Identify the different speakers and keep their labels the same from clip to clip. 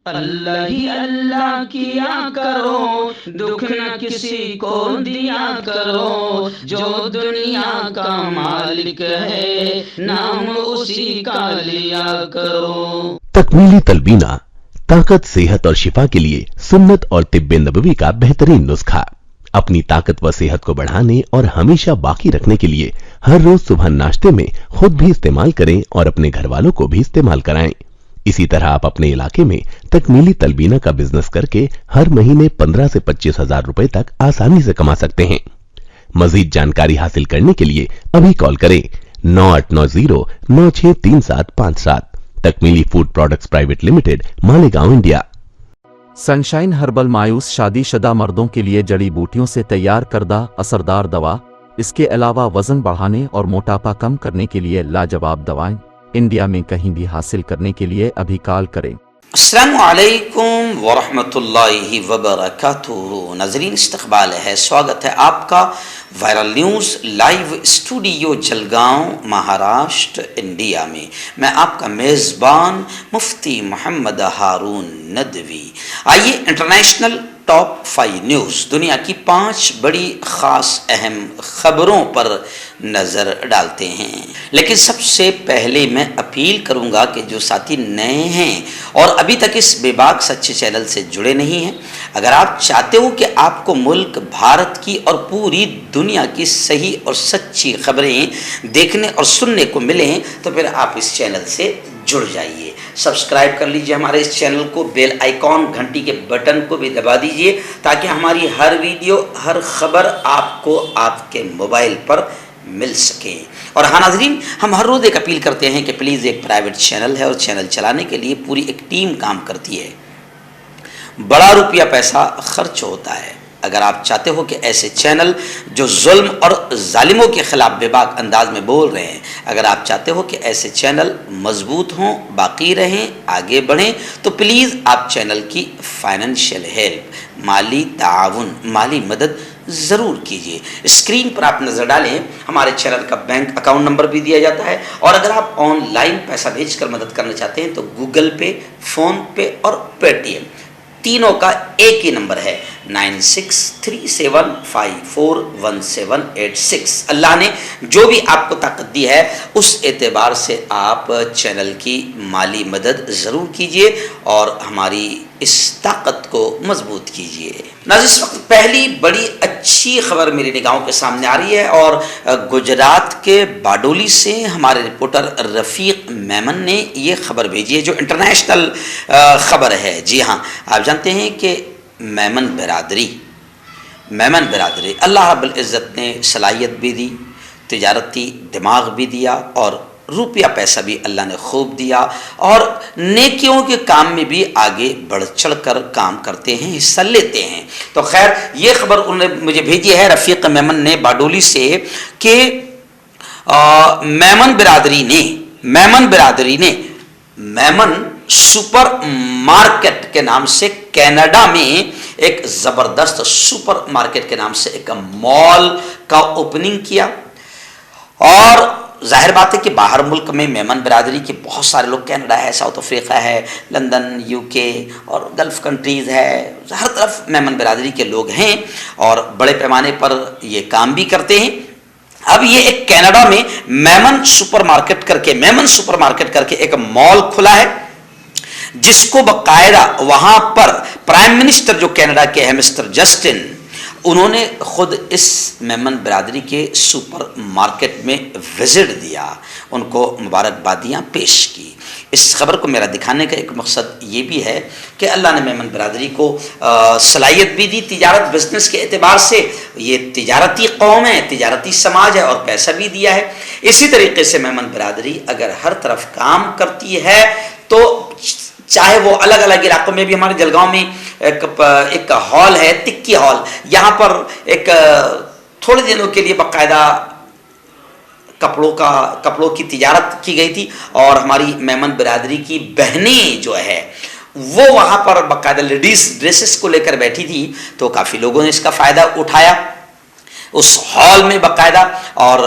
Speaker 1: اللہ ہی اللہ کیا کرو، دکھ نہ کسی کو دیا کرو، جو دنیا کا مالک ہے نام اسی کا لیا کرو۔
Speaker 2: تکمیلی تلبینہ طاقت، صحت اور شفا کے لیے سنت اور طب نبوی کا بہترین نسخہ۔ اپنی طاقت و صحت کو بڑھانے اور ہمیشہ باقی رکھنے کے لیے ہر روز صبح ناشتے میں خود بھی استعمال کریں اور اپنے گھر والوں کو بھی استعمال کرائیں۔ اسی طرح آپ اپنے علاقے میں تکمیلی تلبینہ کا بزنس کر کے ہر مہینے 15 سے 25 ہزار روپے تک آسانی سے کما سکتے ہیں۔ مزید جانکاری حاصل کرنے کے لیے ابھی کال کریں 9890963757۔ Takmili food products private limited, Malegaon, India.
Speaker 3: Sunshine herbal مایوس شادی شدہ مردوں کے لیے جڑی بوٹیوں سے تیار کردہ اثردار دوا۔ اس کے علاوہ وزن بڑھانے اور موٹاپا کم کرنے کے لیے لاجواب دوائیں انڈیا میں کہیں بھی حاصل کرنے کے لیے ابھی کال کریں۔
Speaker 4: السلام علیکم ورحمۃ اللہ وبرکاتہ۔ ناظرین، استقبال ہے، سواگت ہے آپ کا viral news live studio Jalgaon, Maharashtra, India میں۔ میں آپ کا میزبان مفتی محمد ہارون ندوی۔ آئیے انٹرنیشنل ٹاپ 5 نیوز، دنیا کی 5 بڑی خاص اہم خبروں پر نظر ڈالتے ہیں۔ لیکن سب سے پہلے میں اپیل کروں گا کہ جو ساتھی نئے ہیں اور ابھی تک اس بے باک سچے چینل سے جڑے نہیں ہیں، اگر آپ چاہتے ہو کہ آپ کو ملک بھارت کی اور پوری دنیا کی صحیح اور سچی خبریں دیکھنے اور سننے کو ملیں تو پھر آپ اس چینل سے جڑ جائیے۔ سبسکرائب کر لیجئے ہمارے اس چینل کو، بیل آئیکن گھنٹی کے بٹن کو بھی دبا دیجئے تاکہ ہماری ہر ویڈیو، ہر خبر آپ کو آپ کے موبائل پر مل سکے۔ اور ہاں ناظرین، ہم ہر روز ایک اپیل کرتے ہیں کہ پلیز، ایک پرائیویٹ چینل ہے اور چینل چلانے کے لیے پوری ایک ٹیم کام کرتی ہے، بڑا روپیہ پیسہ خرچ ہوتا ہے۔ اگر آپ چاہتے ہو کہ ایسے چینل جو ظلم اور ظالموں کے خلاف بے باک انداز میں بول رہے ہیں، اگر آپ چاہتے ہو کہ ایسے چینل مضبوط ہوں، باقی رہیں، آگے بڑھیں، تو پلیز آپ چینل کی فائنینشیل ہیلپ، مالی تعاون، مالی مدد ضرور کیجیے۔ اسکرین پر آپ نظر ڈالیں، ہمارے چینل کا بینک اکاؤنٹ نمبر بھی دیا جاتا ہے، اور اگر آپ آن لائن پیسہ بھیج کر مدد کرنا چاہتے ہیں تو گوگل پے، فون پے اور پے ٹی ایم تینوں کا ایک ہی نمبر ہے 9637541786۔ اللہ نے جو بھی آپ کو طاقت دی ہے اس اعتبار سے آپ چینل کی مالی مدد ضرور کیجیے اور ہماری اس طاقت کو مضبوط کیجیے۔ ناظرین، اس وقت پہلی بڑی اچھی خبر میری نگاہوں کے سامنے آ رہی ہے، اور گجرات کے باڈولی سے ہمارے رپورٹر رفیق میمن نے یہ خبر بھیجی ہے جو انٹرنیشنل خبر ہے۔ جی ہاں، آپ جانتے ہیں کہ میمن برادری اللہ رب العزت نے صلاحیت بھی دی، تجارتی دماغ بھی دیا، اور روپیہ پیسہ بھی اللہ نے خوب دیا، اور نیکیوں کے کام میں بھی آگے بڑھ چڑھ کر کام کرتے ہیں، حصہ لیتے ہیں۔ تو خیر، یہ خبر انہوں نے مجھے بھیجی ہے رفیق میمن نے باڈولی سے کہ میمن برادری نے میمن سپر مارکیٹ کے نام سے کینیڈا میں ایک زبردست سپر مارکیٹ کے نام سے ایک مال کا اوپننگ کیا، اور ظاہر بات ہے کہ باہر ملک میں میمن برادری کے بہت سارے لوگ، کینیڈا ہے، ساؤتھ افریقہ ہے، لندن، یو کے اور گلف کنٹریز ہے، ہر طرف میمن برادری کے لوگ ہیں اور بڑے پیمانے پر یہ کام بھی کرتے ہیں۔ اب یہ ایک کینیڈا میں میمن سپر مارکیٹ کر کے ایک مال کھلا ہے، جس کو باقاعدہ وہاں پر پرائم منسٹر جو کینیڈا کے ہیں مسٹر جسٹن، انہوں نے خود اس میمن برادری کے سپر مارکیٹ میں وزٹ دیا، ان کو مبارکبادیاں پیش کی۔ اس خبر کو میرا دکھانے کا ایک مقصد یہ بھی ہے کہ اللہ نے میمن برادری کو صلاحیت بھی دی، تجارت بزنس کے اعتبار سے یہ تجارتی قوم ہے، تجارتی سماج ہے، اور پیسہ بھی دیا ہے۔ اسی طریقے سے میمن برادری اگر ہر طرف کام کرتی ہے تو چاہے وہ الگ الگ علاقوں میں بھی، ہمارے جلگاؤں میں ایک ہال ہے، تکی ہال، یہاں پر ایک تھوڑے دنوں کے لیے باقاعدہ کپڑوں کی تجارت کی گئی تھی، اور ہماری میمن برادری کی بہنیں جو ہے وہ وہاں پر باقاعدہ لیڈیز ڈریسز کو لے کر بیٹھی تھی، تو کافی لوگوں نے اس کا فائدہ اٹھایا۔ اس ہال میں باقاعدہ اور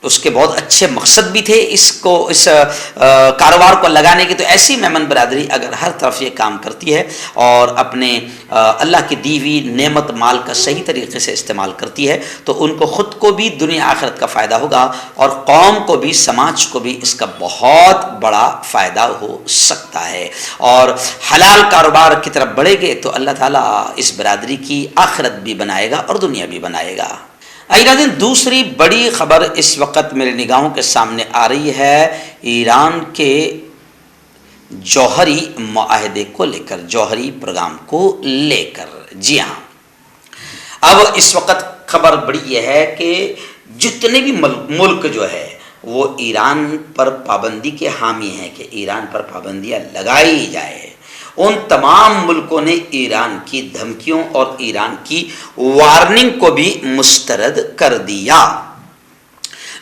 Speaker 4: اس کے بہت اچھے مقصد بھی تھے اس کاروبار کو لگانے کے. تو ایسی میمن برادری اگر ہر طرف یہ کام کرتی ہے اور اپنے اللہ کی دی ہوئی نعمت مال کا صحیح طریقے سے استعمال کرتی ہے تو ان کو خود کو بھی دنیا آخرت کا فائدہ ہوگا اور قوم کو بھی, سماج کو بھی اس کا بہت بڑا فائدہ ہو سکتا ہے. اور حلال کاروبار کی طرف بڑھے گے تو اللہ تعالیٰ اس برادری کی آخرت بھی بنائے گا اور دنیا بھی بنائے گا. ناظرین, دوسری بڑی خبر اس وقت میرے نگاہوں کے سامنے آ رہی ہے ایران کے جوہری معاہدے کو لے کر, جوہری پروگرام کو لے کر. جی ہاں, اب اس وقت خبر بڑی یہ ہے کہ جتنے بھی ملک جو ہے وہ ایران پر پابندی کے حامی ہیں کہ ایران پر پابندیاں لگائی جائے, ان تمام ملکوں نے ایران کی دھمکیوں اور ایران کی وارننگ کو بھی مسترد کر دیا.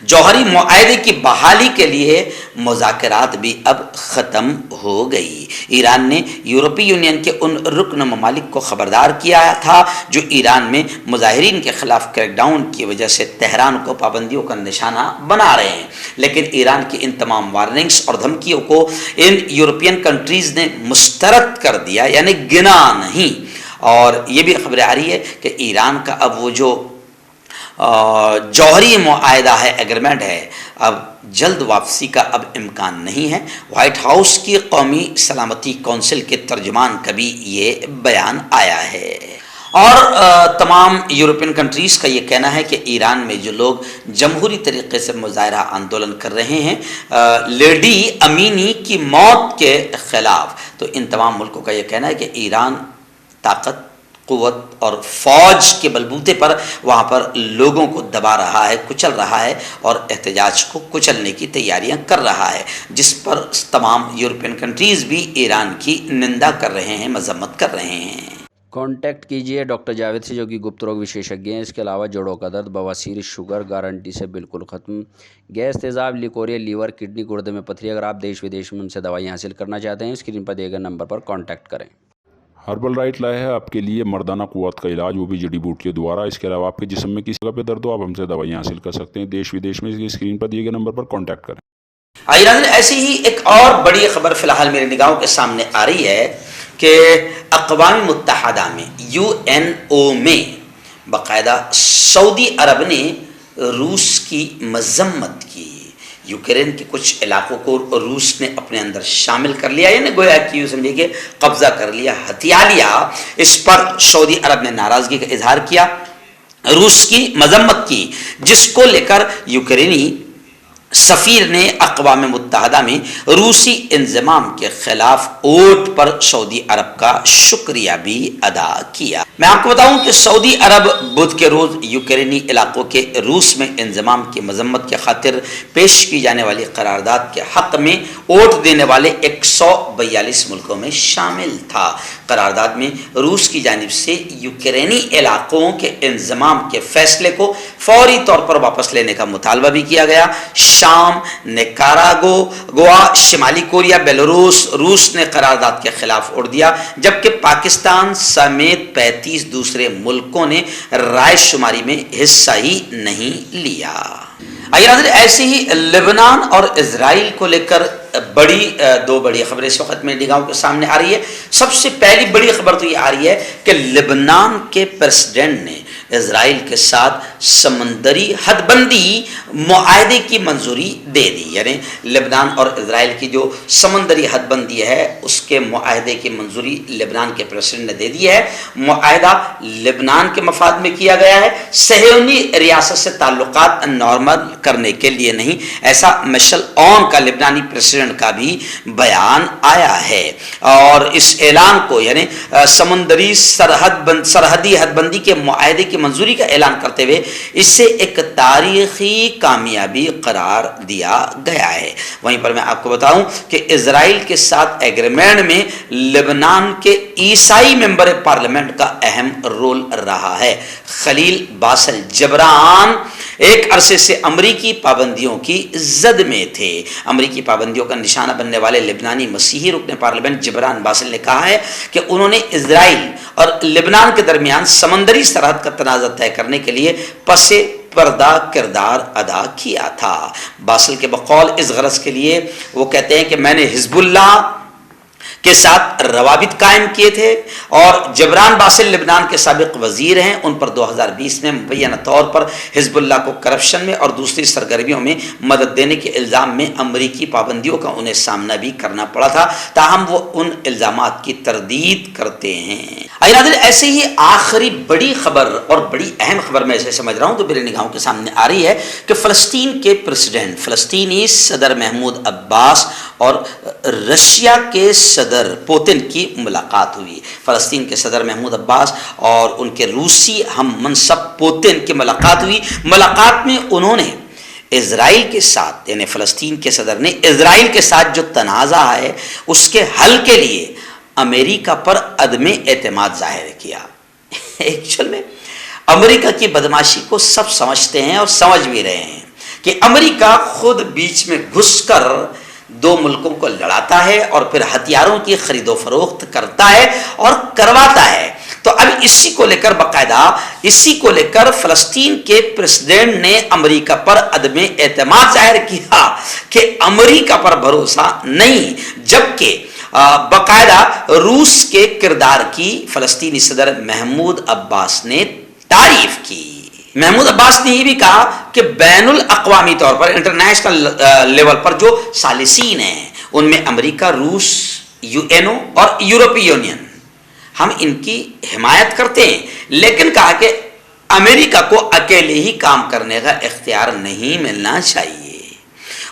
Speaker 4: جوہری معاہدے کی بحالی کے لیے مذاکرات بھی اب ختم ہو گئی. ایران نے یورپی یونین کے ان رکن ممالک کو خبردار کیا تھا جو ایران میں مظاہرین کے خلاف کریک ڈاؤن کی وجہ سے تہران کو پابندیوں کا نشانہ بنا رہے ہیں, لیکن ایران کی ان تمام وارننگز اور دھمکیوں کو ان یورپین کنٹریز نے مسترد کر دیا, یعنی گنا نہیں. اور یہ بھی خبر آ رہی ہے کہ ایران کا اب وہ جو جوہری معاہدہ ہے, ایگریمنٹ ہے, اب جلد واپسی کا اب امکان نہیں ہے. وائٹ ہاؤس کی قومی سلامتی کونسل کے ترجمان کا بھی یہ بیان آیا ہے. اور تمام یورپین کنٹریز کا یہ کہنا ہے کہ ایران میں جو لوگ جمہوری طریقے سے مظاہرہ آندولن کر رہے ہیں لیڈی امینی کی موت کے خلاف, تو ان تمام ملکوں کا یہ کہنا ہے کہ ایران طاقت, قوت اور فوج کے بلبوتے پر وہاں پر لوگوں کو دبا رہا ہے, کچل رہا ہے اور احتجاج کو کچلنے کی تیاریاں کر رہا ہے, جس پر تمام یورپین کنٹریز بھی ایران کی نندا کر رہے ہیں, مذمت کر رہے ہیں.
Speaker 1: کانٹیکٹ کیجئے ڈاکٹر جاوید سے جو کہ گپت روگ وشیشجঞ ہیں. اس کے علاوہ جوڑوں کا درد, بواسیر, شوگر گارنٹی سے بالکل ختم, گیس, تیزاب, لیکوریا, لیور, کڈنی, گردے میں پتھری. اگر آپ دیش ودیش میں ان سے دوائیں حاصل کرنا چاہتے ہیں اسکرین پر دیے گئے نمبر پر کانٹیکٹ کریں.
Speaker 5: ہربل رائٹ لائے ہے آپ کے لیے مردانہ قوت کا علاج, وہ بھی جڑی بوٹیوں دوارا. اس کے علاوہ آپ کے جسم میں کسی جگہ پہ درد ہو آپ ہم سے دوائیاں حاصل کر سکتے ہیں. دیش ودیش میں اسکرین پر دیے گئے نمبر پر کانٹیکٹ کریں.
Speaker 4: ایسی ہی ایک اور بڑی خبر فی الحال میرے نگاہوں کے سامنے آ رہی ہے کہ اقوام متحدہ میں UNO میں باقاعدہ سعودی عرب نے روس کی مذمت کی. یوکرین کے کچھ علاقوں کو روس نے اپنے اندر شامل کر لیا, یعنی گویا کہ سمجھے کہ قبضہ کر لیا, ہتھیا لیا. اس پر سعودی عرب نے ناراضگی کا اظہار کیا, روس کی مذمت کی, جس کو لے کر یوکرینی سفیر نے اقوام متحدہ میں روسی انضمام کے خلاف ووٹ پر سعودی عرب کا شکریہ بھی ادا کیا. میں آپ کو بتاؤں کہ سعودی عرب بدھ کے روز یوکرینی علاقوں کے روس میں انضمام کی مذمت کے خاطر پیش کی جانے والی قرارداد کے حق میں ووٹ دینے والے 142 ملکوں میں شامل تھا. قرارداد میں روس کی جانب سے یوکرینی علاقوں کے انضمام کے فیصلے کو فوری طور پر واپس لینے کا مطالبہ بھی کیا گیا. شام, نکاراگوا, شمالی کوریا, بیلاروس, روس نے قرارداد کے خلاف ووٹ دیا, جبکہ پاکستان سمیت 35 دوسرے ملکوں نے رائے شماری میں حصہ ہی نہیں لیا. ایسے ہی لبنان اور اسرائیل کو لے کر دو بڑی خبریں اس وقت میرے نگاہوں کے سامنے آ رہی ہے. سب سے پہلی بڑی خبر تو یہ آ رہی ہے کہ لبنان کے پریزیڈنٹ نے اسرائیل کے ساتھ سمندری حد بندی معاہدے کی منظوری دے دی. یعنی لبنان اور اسرائیل کی جو سمندری حد بندی ہے اس کے معاہدے کی منظوری لبنان کے پریزیڈنٹ نے دے دی ہے. معاہدہ لبنان کے مفاد میں کیا گیا ہے, صہیونی ریاست سے تعلقات نارمل کرنے کے لیے نہیں, ایسا مشل اون کا لبنانی پریزیڈنٹ کا بھی بیان آیا ہے. اور اس اعلان کو یعنی سمندری سرحدی حد بندی کے معاہدے کی منظوری کا اعلان کرتے ہوئے اسے ایک تاریخی کامیابی قرار دیا گیا ہے. وہیں پر میں آپ کو بتاؤں کہ اسرائیل کے ساتھ ایگریمنٹ میں لبنان کے عیسائی ممبر پارلیمنٹ کا اہم رول رہا ہے. خلیل باسل جبران ایک عرصے سے امریکی پابندیوں کی زد میں تھے. امریکی پابندیوں کا نشانہ بننے والے لبنانی مسیحی رکن پارلیمنٹ جبران باسل نے کہا ہے کہ انہوں نے اسرائیل اور لبنان کے درمیان سمندری سرحد کا تنازع طے کرنے کے لیے پس پردہ کردار ادا کیا تھا۔ باسل کے بقول اس غرض کے لیے وہ کہتے ہیں کہ میں نے حزب اللہ کے ساتھ روابط قائم کیے تھے، اور جبران باسل لبنان کے سابق وزیر ہیں، ان پر 2020 میں مبینہ طور پر حزب اللہ کو کرپشن میں اور دوسری سرگرمیوں میں مدد دینے کے الزام میں امریکی پابندیوں کا انہیں سامنا بھی کرنا پڑا تھا، تاہم وہ ان الزامات کی تردید کرتے ہیں۔ ناظرین، ایسے ہی آخری بڑی خبر اور بڑی اہم خبر میں اسے سمجھ رہا ہوں تو میرے نگاہوں کے سامنے آ رہی ہے کہ فلسطین کے پریزیڈنٹ، فلسطینی صدر محمود عباس اور رشیا کے صدر پوتن کی ملاقات ہوئی۔ فلسطین کے صدر محمود عباس اور ان کے روسی ہم منصب پوتن کی ملاقات ہوئی۔ ملاقات میں انہوں نے اسرائیل کے ساتھ، یعنی فلسطین کے صدر نے اسرائیل کے ساتھ جو تنازع ہے اس کے حل کے لیے امریکہ پر عدم اعتماد ظاہر کیا۔ ایکچوئل میں امریکہ کی بدماشی کو سب سمجھتے ہیں اور سمجھ بھی رہے ہیں کہ امریکہ خود بیچ میں گھس کر دو ملکوں کو لڑاتا ہے اور پھر ہتھیاروں کی خرید و فروخت کرتا ہے اور کرواتا ہے۔ تو اب اسی کو لے کر باقاعدہ فلسطین کے پریزیڈنٹ نے امریکہ پر عدم اعتماد ظاہر کیا کہ امریکہ پر بھروسہ نہیں، جبکہ باقاعدہ روس کے کردار کی فلسطینی صدر محمود عباس نے تعریف کی۔ محمود عباس نے یہ بھی کہا کہ بین الاقوامی طور پر، انٹرنیشنل لیول پر جو ثالثین ہیں ان میں امریکہ، روس، UN اور یورپی یونین، ہم ان کی حمایت کرتے ہیں، لیکن کہا کہ امریکہ کو اکیلے ہی کام کرنے کا اختیار نہیں ملنا چاہیے۔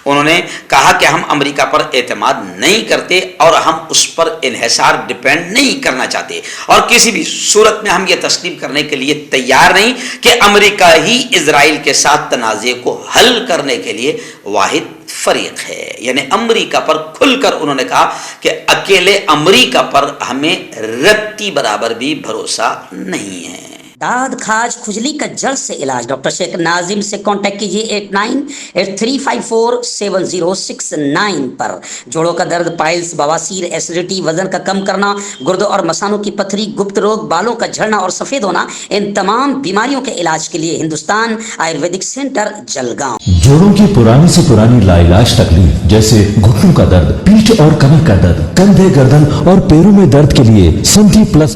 Speaker 4: انہوں نے کہا کہ ہم امریکہ پر اعتماد نہیں کرتے اور ہم اس پر انحصار ڈیپینڈ نہیں کرنا چاہتے، اور کسی بھی صورت میں ہم یہ تسلیم کرنے کے لیے تیار نہیں کہ امریکہ ہی اسرائیل کے ساتھ تنازع کو حل کرنے کے لیے واحد فریق ہے۔ یعنی امریکہ پر کھل کر انہوں نے کہا کہ اکیلے امریکہ پر ہمیں رتی برابر بھی بھروسہ نہیں ہے۔
Speaker 6: داد، کھاج، کھجلی کا جلد سے علاج ڈاکٹر شیخ ناظم سے کانٹیکٹ کیجیے 8983547069 پر۔ جوڑوں کا درد، پائلز، بواسیر، ایسیڈیٹی، وزن کا کم کرنا، گردوں اور مثانوں کی پتھری، گپت روگ، بالوں کا جھڑنا اور سفید ہونا، ان تمام بیماریوں کے علاج کے لیے ہندوستان آیورویدک سینٹر جلگاؤں۔
Speaker 7: جوڑوں کی پرانی سے پرانی لاعلاج تکلیف جیسے گھٹنوں کا درد، پیٹھ اور کمر کا درد، کندھے، گردن اور پیروں میں درد کے لیے سنتھی پلس۔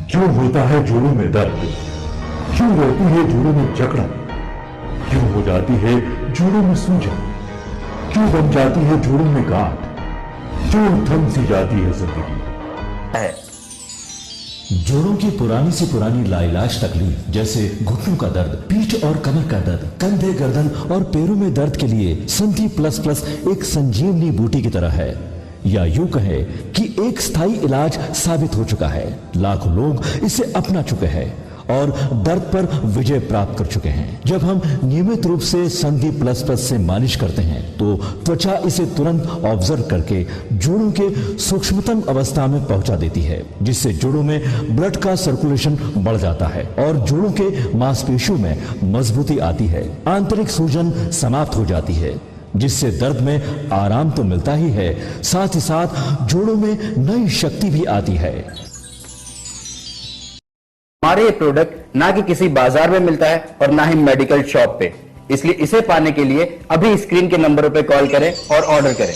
Speaker 8: کیوں ہوتا ہے جوڑوں میں درد؟ کیوں رہتی ہے جوڑوں میں جکڑن؟ کیوں ہو جاتی ہے جوڑوں میں سوجن؟ کیوں بن جاتی ہے جوڑوں میں گاٹھ؟ کیوں تھم سی جاتی ہے زندگی؟
Speaker 7: جوڑوں کی پرانی سے پرانی لاعلاج تکلیف جیسے گھٹنوں کا درد، پیٹھ اور کمر کا درد، کندھے، گردن اور پیروں میں درد کے لیے سنتھی پلس پلس ایک سنجیونی بوٹی کی طرح ہے، یا یوں کہے کہ ایک ستھائی علاج ثابت ہو چکا ہے۔ لاکھوں لوگ اسے اپنا چکے ہیں اور درد پر وجے پراپت کر چکے ہیں۔ جب ہم نیمت روپ سے سندھی پلس پلس سے مالش کرتے ہیں تو توچا اسے ترنت آبزرو کر کے جوڑوں کے سوکشمتم اوستھا میں پہنچا دیتی ہے، جس سے جوڑوں میں بلڈ کا سرکولیشن بڑھ جاتا ہے اور جوڑوں کے ماس پیشیوں میں مضبوطی آتی ہے، آنترک سوجن سماپت ہو جاتی ہے، جس سے درد میں آرام تو ملتا ہی ہے، ساتھ ہی ساتھ جوڑوں میں نئی شکتی بھی آتی ہے۔
Speaker 9: ہمارے یہ پروڈکٹ نہ کہ کسی بازار میں ملتا ہے اور نہ ہی میڈیکل شاپ پہ، اس لیے اسے پانے کے لیے ابھی اسکرین کے نمبروں پہ کال کریں اور آرڈر کریں۔